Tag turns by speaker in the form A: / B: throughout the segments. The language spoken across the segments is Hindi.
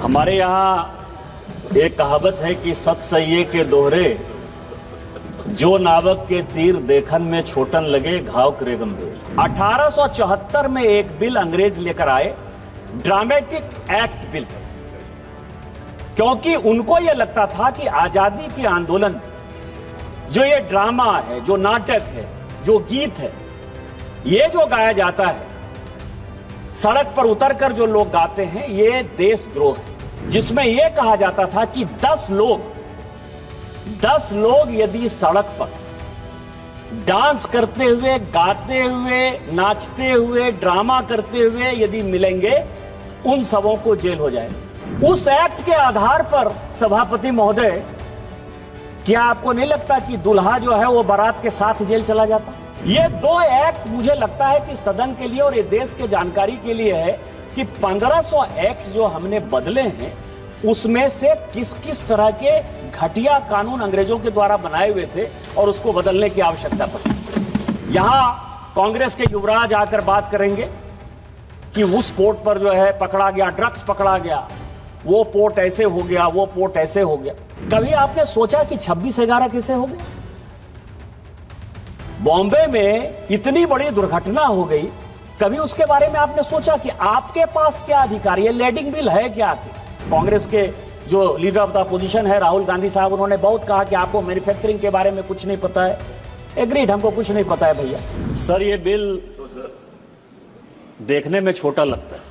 A: हमारे यहाँ एक कहावत है कि सत सइये के दोहरे, जो नावक के तीर देखन में छोटन लगे घाव करे गंभीर। 1874 में एक बिल अंग्रेज लेकर आए, ड्रामेटिक एक्ट बिल, क्योंकि उनको यह लगता था कि आजादी के आंदोलन, जो ये ड्रामा है, जो नाटक है, जो गीत है, ये जो गाया जाता है, सड़क पर उतरकर जो लोग गाते हैं, ये देशद्रोह है। जिसमें यह कहा जाता था कि 10 लोग यदि सड़क पर डांस करते हुए, गाते हुए, नाचते हुए, ड्रामा करते हुए यदि मिलेंगे, उन सबों को जेल हो जाए। उस एक्ट के आधार पर सभापति महोदय, क्या आपको नहीं लगता कि दुल्हा जो है वो बारात के साथ जेल चला जाता? ये दो एक्ट मुझे लगता है कि सदन के लिए और ये देश के जानकारी के लिए है कि 1500 एक्ट जो हमने बदले हैं, उसमें से किस किस तरह के घटिया कानून अंग्रेजों के द्वारा बनाए हुए थे और उसको बदलने की आवश्यकता पड़ी। यहां कांग्रेस के युवराज आकर बात करेंगे कि उस पोर्ट पर जो है पकड़ा गया, ड्रग्स पकड़ा गया, वो पोर्ट ऐसे हो गया, वो पोर्ट ऐसे हो गया। कभी आपने सोचा कि 26/11 कैसे हो गया? बॉम्बे में इतनी बड़ी दुर्घटना हो गई, कभी उसके बारे में आपने सोचा कि आपके पास क्या अधिकार? ये लेडिंग बिल है क्या? कांग्रेस के जो लीडर ऑफ द अपोजिशन है राहुल गांधी साहब, उन्होंने बहुत कहा कि आपको मैन्युफैक्चरिंग के बारे में कुछ नहीं पता है। एग्रीड, हमको कुछ नहीं पता है भैया। सर, ये बिल देखने में छोटा लगता है।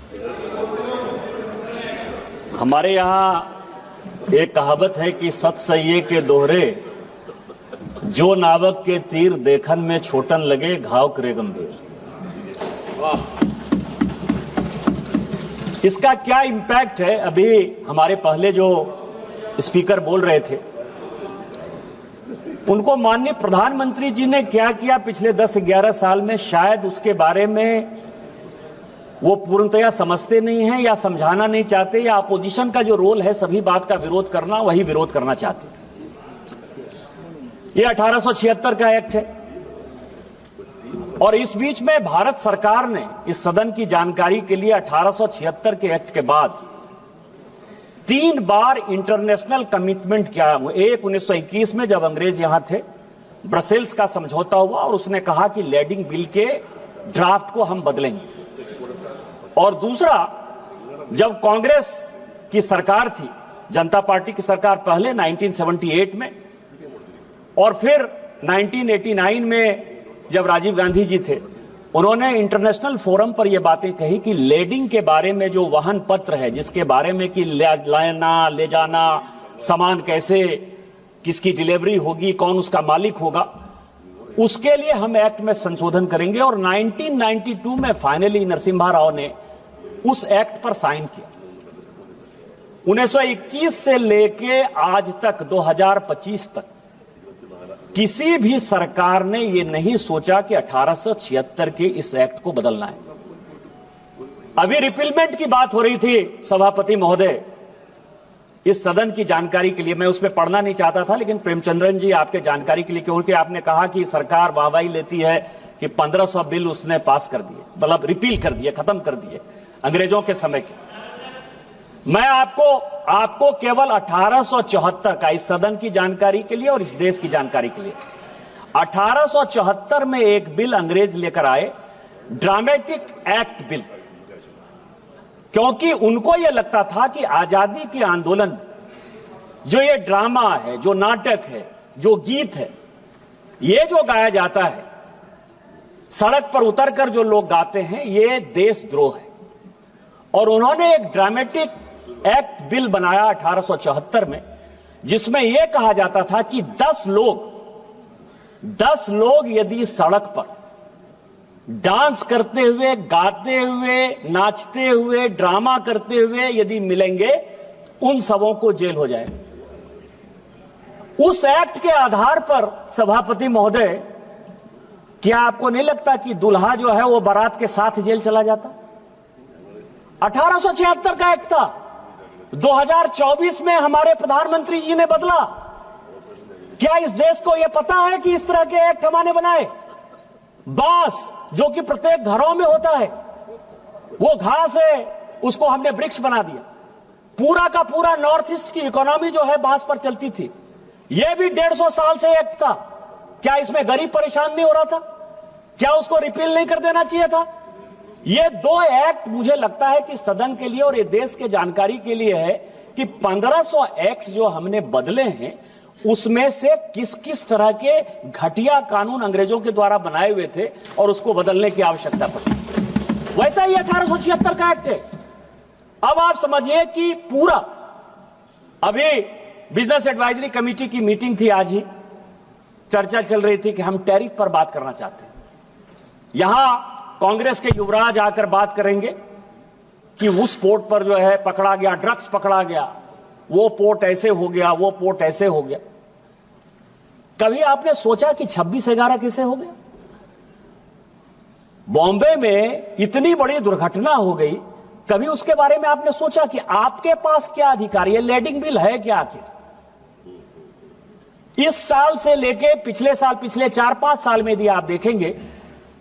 A: हमारे यहां एक कहावत है कि सत सइये के दोहरे, जो नावक के तीर देखन में छोटन लगे घाव करे गंभीर। इसका क्या इंपैक्ट है? अभी हमारे पहले जो स्पीकर बोल रहे थे, उनको माननीय प्रधानमंत्री जी ने क्या किया पिछले 10-11 साल में, शायद उसके बारे में वो पूर्णतया समझते नहीं है, या समझाना नहीं चाहते, या अपोजिशन का जो रोल है सभी बात का विरोध करना, वही विरोध करना चाहते। ये 1876 का एक्ट है, और इस बीच में भारत सरकार ने इस सदन की जानकारी के लिए 1876 के एक्ट के बाद 3 बार इंटरनेशनल कमिटमेंट किया। एक 1921 में जब अंग्रेज यहां थे, ब्रसेल्स का समझौता हुआ और उसने कहा कि लेडिंग बिल के ड्राफ्ट को हम बदलेंगे। और दूसरा, जब कांग्रेस की सरकार थी, जनता पार्टी की सरकार, पहले 1978 में, और फिर 1989 में जब राजीव गांधी जी थे, उन्होंने इंटरनेशनल फोरम पर यह बातें कही कि लेडिंग के बारे में जो वाहन पत्र है, जिसके बारे में कि लाना ले जाना, सामान कैसे, किसकी डिलीवरी होगी, कौन उसका मालिक होगा, उसके लिए हम एक्ट में संशोधन करेंगे। और 1992 में फाइनली नरसिम्हा राव ने उस एक्ट पर साइन किया। 1921 से लेके आज तक 2025 तक किसी भी सरकार ने यह नहीं सोचा कि 1876 के इस एक्ट को बदलना है। अभी रिपीलमेंट की बात हो रही थी सभापति महोदय, इस सदन की जानकारी के लिए, मैं उसमें पढ़ना नहीं चाहता था, लेकिन प्रेमचंद्रन जी आपके जानकारी के लिए, क्योंकि आपने कहा कि सरकार वाहवाही लेती है कि 1500 बिल उसने पास कर दिए, मतलब रिपील कर दिए, खत्म कर दिए अंग्रेजों के समय के। मैं आपको केवल 1874 का, इस सदन की जानकारी के लिए और इस देश की जानकारी के लिए, 1874 में एक बिल अंग्रेज लेकर आए, ड्रामेटिक एक्ट बिल, क्योंकि उनको यह लगता था कि आजादी के आंदोलन, जो ये ड्रामा है, जो नाटक है, जो गीत है, ये जो गाया जाता है, सड़क पर उतरकर जो लोग गाते हैं, ये देशद्रोह है। और उन्होंने एक ड्रामेटिक एक्ट बिल बनाया 1874 में, जिसमें यह कहा जाता था कि 10 लोग यदि सड़क पर डांस करते हुए, गाते हुए, नाचते हुए, ड्रामा करते हुए यदि मिलेंगे, उन सबों को जेल हो जाए। उस एक्ट के आधार पर सभापति महोदय, क्या आपको नहीं लगता कि दुल्हा जो है वो बारात के साथ जेल चला जाता? 1876 का एक्ट था, 2024 में हमारे प्रधानमंत्री जी ने बदला। क्या इस देश को यह पता है कि इस तरह के एक्ट हमने बनाए? बांस, जो कि प्रत्येक घरों में होता है, वो घास है, उसको हमने वृक्ष बना दिया। पूरा का पूरा नॉर्थ ईस्ट की इकोनॉमी जो है बांस पर चलती थी। यह भी 150 साल से एक्ट था। क्या इसमें गरीब परेशान नहीं हो रहा था? क्या उसको रिपील नहीं कर देना चाहिए था? ये दो एक्ट मुझे लगता है कि सदन के लिए और ये देश के जानकारी के लिए है कि 1500 एक्ट जो हमने बदले हैं उसमें से किस किस तरह के घटिया कानून अंग्रेजों के द्वारा बनाए हुए थे और उसको बदलने की आवश्यकता पड़ी। वैसा ही 1876 का एक्ट है। अब आप समझिए कि पूरा, अभी बिजनेस एडवाइजरी कमेटी की मीटिंग थी, आज ही चर्चा चल रही थी कि हम टैरिफ पर बात करना चाहते हैं। यहां कांग्रेस के युवराज आकर बात करेंगे कि उस पोर्ट पर जो है पकड़ा गया, ड्रग्स पकड़ा गया, वो पोर्ट ऐसे हो गया, वो पोर्ट ऐसे हो गया। कभी आपने सोचा कि 26/11 कैसे हो गया? बॉम्बे में इतनी बड़ी दुर्घटना हो गई, कभी उसके बारे में आपने सोचा कि आपके पास क्या अधिकार? ये लेडिंग बिल है क्या आखिर? इस साल से लेके पिछले साल, पिछले 4-5 साल में यदि आप देखेंगे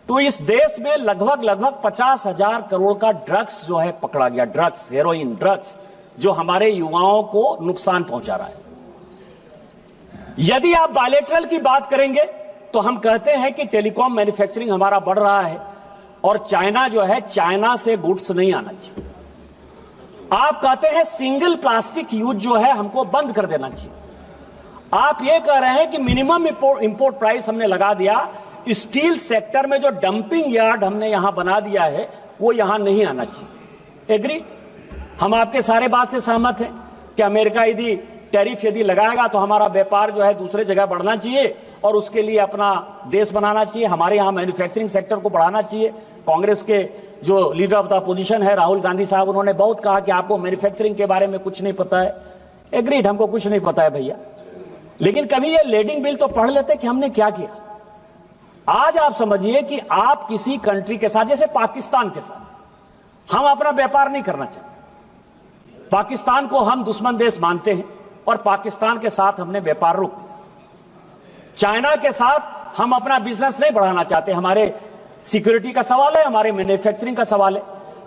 A: तो इस देश में लगभग 50,000 करोड़ का ड्रग्स जो है पकड़ा गया। ड्रग्स, हेरोइन ड्रग्स, जो हमारे युवाओं को नुकसान पहुंचा रहा है। यदि आप बायलैटरल की बात करेंगे तो हम कहते हैं कि टेलीकॉम मैन्युफैक्चरिंग हमारा बढ़ रहा है और चाइना जो है, चाइना से गुड्स नहीं आना चाहिए। आप कहते हैं सिंगल प्लास्टिक यूज जो है हमको बंद कर देना चाहिए। आप ये कह रहे हैं कि मिनिमम इंपोर्ट प्राइस हमने लगा दिया। स्टील सेक्टर में जो डंपिंग यार्ड हमने यहां बना दिया है वो यहां नहीं आना चाहिए। एग्री? हम आपके सारे बात से सहमत हैं कि अमेरिका यदि टैरिफ यदि लगाएगा तो हमारा व्यापार जो है दूसरे जगह बढ़ना चाहिए और उसके लिए अपना देश बनाना चाहिए। हमारे यहां मैन्युफैक्चरिंग सेक्टर को बढ़ाना चाहिए। कांग्रेस के जो लीडर ऑफ द अपोजिशन है राहुल गांधी साहब, उन्होंने बहुत कहा कि आपको मैन्युफैक्चरिंग के बारे में कुछ नहीं पता है। एग्रीड, हमको कुछ नहीं पता है भैया। लेकिन कभी ये लेडिंग बिल तो पढ़ लेते कि हमने क्या किया। आज आप समझिए कि आप किसी कंट्री के साथ, जैसे पाकिस्तान के साथ हम अपना व्यापार नहीं करना चाहते। पाकिस्तान को हम दुश्मन देश मानते हैं और पाकिस्तान के साथ हमने व्यापार रोक दिया। चाइना के साथ हम अपना बिजनेस नहीं बढ़ाना चाहते। हमारे सिक्योरिटी का सवाल है, हमारे मैन्युफैक्चरिंग का सवाल है।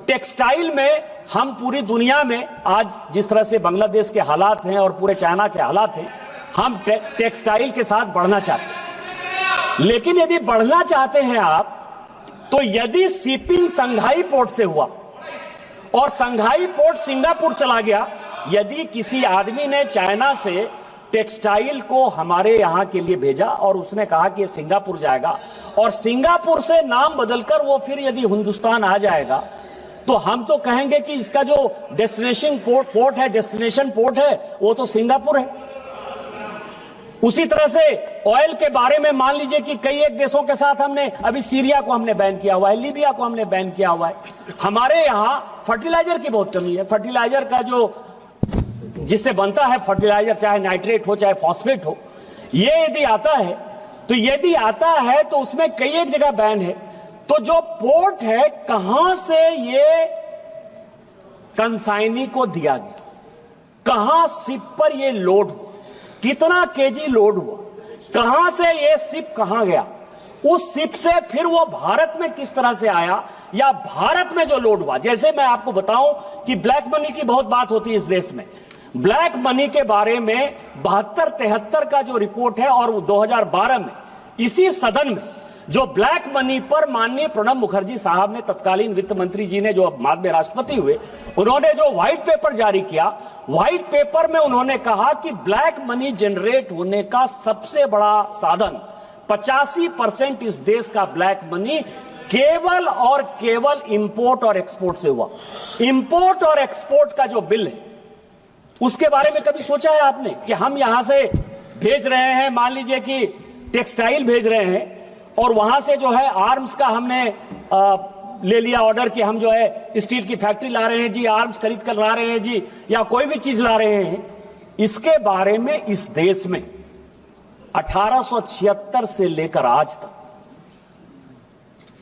A: टेक्सटाइल में हम पूरी दुनिया में आज जिस तरह से बांग्लादेश के हालात हैं और पूरे चाइना के हालात हैं, हम टेक्सटाइल के साथ बढ़ना चाहते हैं। लेकिन यदि बढ़ना चाहते हैं आप, तो यदि शिपिंग संघाई पोर्ट से हुआ और संघाई पोर्ट सिंगापुर चला गया, यदि किसी आदमी ने चाइना से टेक्सटाइल को हमारे यहां के लिए भेजा और उसने कहा कि ये सिंगापुर जाएगा और सिंगापुर से नाम बदलकर वो फिर यदि हिंदुस्तान आ जाएगा, तो हम तो कहेंगे कि इसका जो डेस्टिनेशन पोर्ट है, डेस्टिनेशन पोर्ट है, वो तो सिंगापुर है। उसी तरह से ऑयल के बारे में मान लीजिए कि कई एक देशों के साथ हमने, अभी सीरिया को हमने बैन किया हुआ है, लीबिया को हमने बैन किया हुआ है। हमारे यहां फर्टिलाइजर की बहुत कमी है। फर्टिलाइजर का जो जिससे बनता है फर्टिलाइजर, चाहे नाइट्रेट हो चाहे फॉस्फेट हो, ये यदि आता है तो उसमें कई एक जगह बैन है। तो जो पोर्ट है, कहां से ये कंसाइनी को दिया गया, कहां शिप पर ये लोड हुआ, कितना केजी लोड हुआ, कहां से ये शिप कहां गया, उस शिप से फिर वो भारत में किस तरह से आया, या भारत में जो लोड हुआ। जैसे मैं आपको बताऊं कि ब्लैक मनी की बहुत बात होती है इस देश में। ब्लैक मनी के बारे में 72-73 का जो रिपोर्ट है और 2012 में इसी सदन में जो ब्लैक मनी पर माननीय प्रणब मुखर्जी साहब ने, तत्कालीन वित्त मंत्री जी ने, जो बाद में राष्ट्रपति हुए, उन्होंने जो व्हाइट पेपर जारी किया, व्हाइट पेपर में उन्होंने कहा कि ब्लैक मनी जनरेट होने का सबसे बड़ा साधन 85% इस देश का ब्लैक मनी केवल और केवल इंपोर्ट और एक्सपोर्ट से हुआ। इंपोर्ट और एक्सपोर्ट का जो बिल है उसके बारे में कभी सोचा है आपने कि हम यहां से भेज रहे हैं, मान लीजिए कि टेक्सटाइल भेज रहे हैं और वहां से जो है आर्म्स का हमने ले लिया ऑर्डर कि हम जो है स्टील की फैक्ट्री ला रहे हैं जी, आर्म्स खरीद कर ला रहे हैं जी, या कोई भी चीज ला रहे हैं। इसके बारे में इस देश में 1876 से लेकर आज तक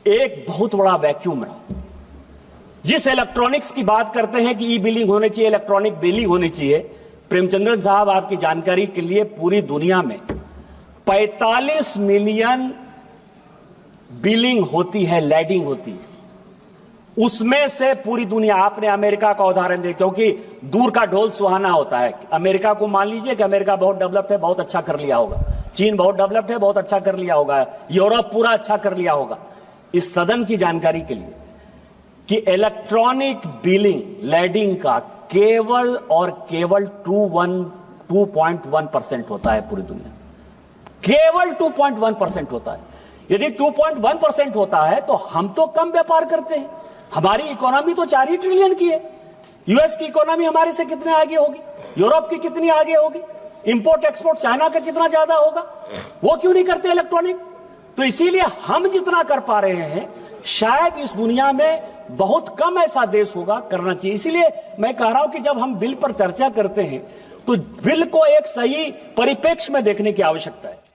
A: एक बहुत बड़ा वैक्यूम रहा। जिस इलेक्ट्रॉनिक्स की बात करते हैं कि ई बिलिंग होनी चाहिए, इलेक्ट्रॉनिक बिलिंग होनी चाहिए, प्रेमचंद्रन साहब आपकी जानकारी के लिए पूरी दुनिया में 45 मिलियन बिलिंग होती है, लैडिंग होती है। उसमें से पूरी दुनिया, आपने अमेरिका का उदाहरण दिया, क्योंकि दूर का ढोल सुहाना होता है। अमेरिका को मान लीजिए कि अमेरिका बहुत डेवलप्ड है, बहुत अच्छा कर लिया होगा। चीन बहुत डेवलप्ड है, बहुत अच्छा कर लिया होगा। यूरोप पूरा अच्छा कर लिया होगा। इस सदन की जानकारी के लिए कि इलेक्ट्रॉनिक बिलिंग लैडिंग का केवल और केवल 2.1% होता है पूरी दुनिया, केवल 2.1% होता है। यदि 2.1% होता है तो हम तो कम व्यापार करते हैं। हमारी इकोनॉमी तो 4 ही ट्रिलियन की है। यूएस की इकोनॉमी हमारे से कितने आगे होगी, यूरोप की कितनी आगे होगी, इंपोर्ट एक्सपोर्ट चाइना का कितना ज्यादा होगा। वो क्यों नहीं करते इलेक्ट्रॉनिक? तो इसीलिए हम जितना कर पा रहे हैं शायद इस दुनिया में बहुत कम ऐसा देश होगा करना चाहिए। इसीलिए मैं कह रहा हूं कि जब हम बिल पर चर्चा करते हैं तो बिल को एक सही परिप्रेक्ष्य में देखने की आवश्यकता है।